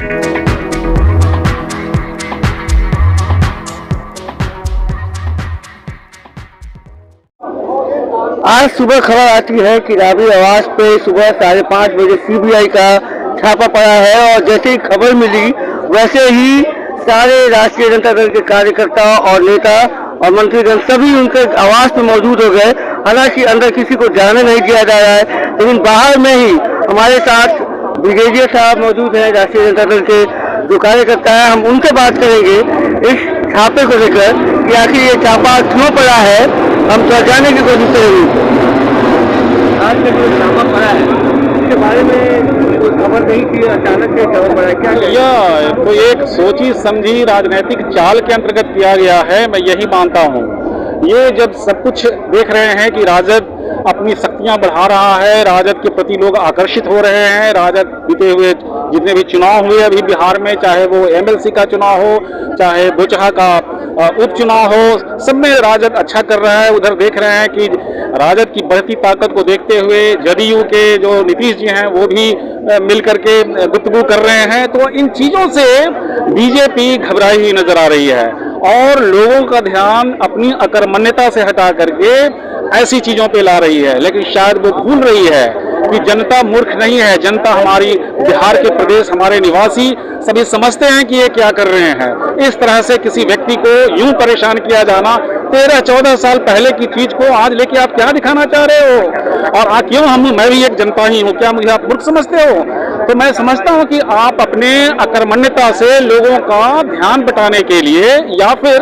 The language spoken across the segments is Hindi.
आज सुबह खबर आती है कि राबड़ी आवास पे सुबह 5:30 बजे सीबीआई का छापा पड़ा है और जैसे ही खबर मिली वैसे ही सारे राष्ट्रीय जनता दल के कार्यकर्ता और नेता और मंत्रीगण सभी उनके आवास में मौजूद हो गए। हालांकि अंदर किसी को जाने नहीं दिया जा रहा है, लेकिन बाहर में ही हमारे साथ ब्रिगेडियर साहब मौजूद हैं राष्ट्रीय जनता दल के जो कार्यकर्ता है। हम उनसे बात करेंगे इस छापे को लेकर कि आखिर ये छापा क्यों पड़ा है, हम तो जानने की कोशिश करेंगे। आज का जो छापा पड़ा है इसके बारे में कोई खबर नहीं थी, अचानक से छापा पड़ा है, क्या यह तो एक सोची समझी राजनीतिक चाल के अंतर्गत किया गया है, मैं यही मानता हूँ। ये जब सब कुछ देख रहे हैं कि राजद अपनी शक्तियां बढ़ा रहा है, राजद के प्रति लोग आकर्षित हो रहे हैं, राजद बीते हुए जितने भी चुनाव हुए अभी बिहार में, चाहे वो एमएलसी का चुनाव हो, चाहे बोचहा का उपचुनाव हो, सब में राजद अच्छा कर रहा है। उधर देख रहे हैं कि राजद की बढ़ती ताकत को देखते हुए जदयू के जो नीतीश जी हैं वो भी मिल करके गुफ्तगू कर रहे हैं। तो इन चीजों से बीजेपी घबराई हुई नजर आ रही है और लोगों का ध्यान अपनी अकर्मण्यता से हटा करके ऐसी चीजों पे ला रही है। लेकिन शायद वो भूल रही है कि जनता मूर्ख नहीं है, जनता हमारी बिहार के प्रदेश, हमारे निवासी सभी समझते हैं कि ये क्या कर रहे हैं। इस तरह से किसी व्यक्ति को यूं परेशान किया जाना, 13-14 साल पहले की चीज को आज लेके आप क्या दिखाना चाह रहे हो? और क्यों मैं भी एक जनता ही हूं, क्या मुझे आप मूर्ख समझते हो? तो मैं समझता हूं कि आप अपने अकर्मण्यता से लोगों का ध्यान बटाने के लिए या फिर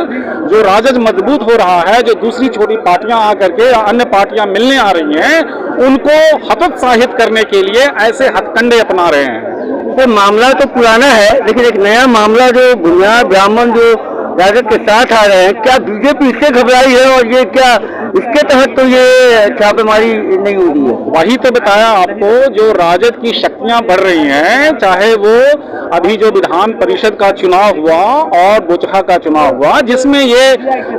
जो राजद मजबूत हो रहा है, जो दूसरी छोटी पार्टियां आकर के अन्य पार्टियां मिलने आ रही हैं, उनको हतोत्साहित करने के लिए ऐसे हथकंडे अपना रहे हैं। तो मामला तो पुराना है, लेकिन एक नया मामला जो भुनिया ब्राह्मण जो राजद के साथ आ रहे हैं, क्या बीजेपी इससे घबराई है और ये क्या इसके तहत तो ये छापेमारी नहीं हो रही है? वही तो बताया आपको, जो राजद की शक्तियां बढ़ रही हैं, चाहे वो अभी जो विधान परिषद का चुनाव हुआ और बोचहा का चुनाव हुआ, जिसमें ये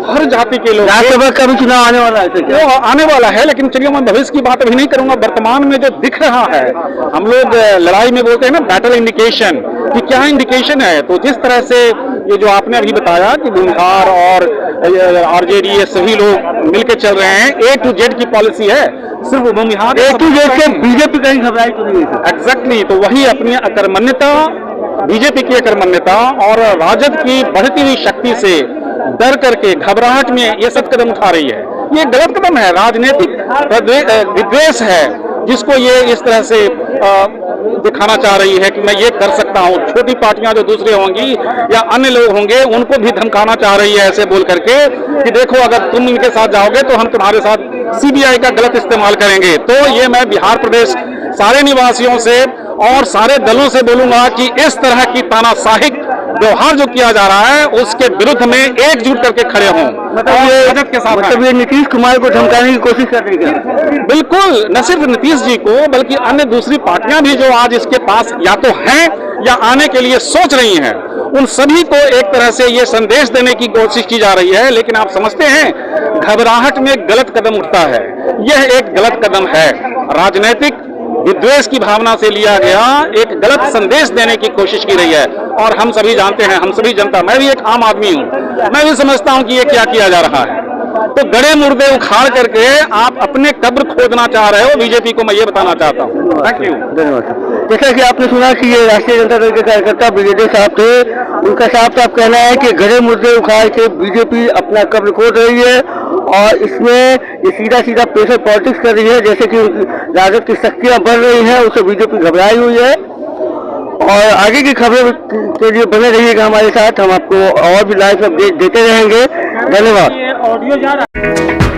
हर जाति के लोग, राज्यसभा का भी चुनाव आने वाला है, वो आने वाला है। लेकिन चलिए मैं भविष्य की बात अभी नहीं करूंगा, वर्तमान में जो दिख रहा है, हम लोग लड़ाई में बोलते हैं ना बैटल इंडिकेशन, कि क्या इंडिकेशन है। तो जिस तरह से ये जो आपने अभी बताया कि बिहार और आरजेडी ये सभी लोग मिलकर चल रहे हैं, A to Z की पॉलिसी है, सिर्फ भूमिहार A to Z से बीजेपी कहीं घबराई तो नहीं है। एग्जैक्टली, तो वही अपनी अकर्मण्यता, बीजेपी की अकर्मण्यता और राजद की बढ़ती हुई शक्ति से डर करके घबराहट में ये सब कदम उठा रही है। ये गलत कदम है, राजनीतिक विद्वेष है, जिसको ये इस तरह से दिखाना चाह रही है कि मैं ये कर सकता हूँ। छोटी पार्टियां जो दूसरे होंगी या अन्य लोग होंगे उनको भी धमकाना चाह रही है ऐसे बोल करके कि देखो अगर तुम इनके साथ जाओगे तो हम तुम्हारे साथ सीबीआई का गलत इस्तेमाल करेंगे। तो ये मैं बिहार प्रदेश सारे निवासियों से और सारे दलों से बोलूंगा कि इस तरह की तानाशाही व्यवहार जो किया जा रहा है उसके विरुद्ध में एकजुट करके खड़े हों। मतलब के साथ ये नीतीश कुमार को धमकाने की कोशिश कर रही है। बिल्कुल, न सिर्फ नीतीश जी को बल्कि अन्य दूसरी पार्टियां भी जो आज इसके पास या तो हैं या आने के लिए सोच रही हैं, उन सभी को एक तरह से ये संदेश देने की कोशिश की जा रही है। लेकिन आप समझते हैं घबराहट में गलत कदम उठता है, यह एक गलत कदम है। राजनीतिक विद्वेष की भावना से लिया गया एक गलत संदेश देने की कोशिश की रही है और हम सभी जानते हैं, हम सभी जनता, मैं भी एक आम आदमी हूं, मैं भी समझता हूं कि ये क्या किया जा रहा है। तो गड़े मुर्दे उखाड़ करके आप अपने कब्र खोदना चाह रहे हो बीजेपी को, मैं ये बताना चाहता हूं। थैंक यू, धन्यवाद। जैसा कि आपने सुना कि ये राष्ट्रीय जनता दल के कार्यकर्ता ब्रिगेडियर साहब थे, उनका साफ साफ कहना है कि गड़े मुर्दे उखाड़ के बीजेपी अपना कब्र खोद रही है और इसमें ये सीधा सीधा प्रेशर पॉलिटिक्स कर रही है। जैसे कि राजद की शक्तियां बढ़ रही है, उससे बीजेपी घबराई हुई है। और आगे की खबरों के लिए बने रहिएगा हमारे साथ, हम आपको और भी लाइव अपडेट देते रहेंगे। धन्यवाद। ऑडियो जा रहा है।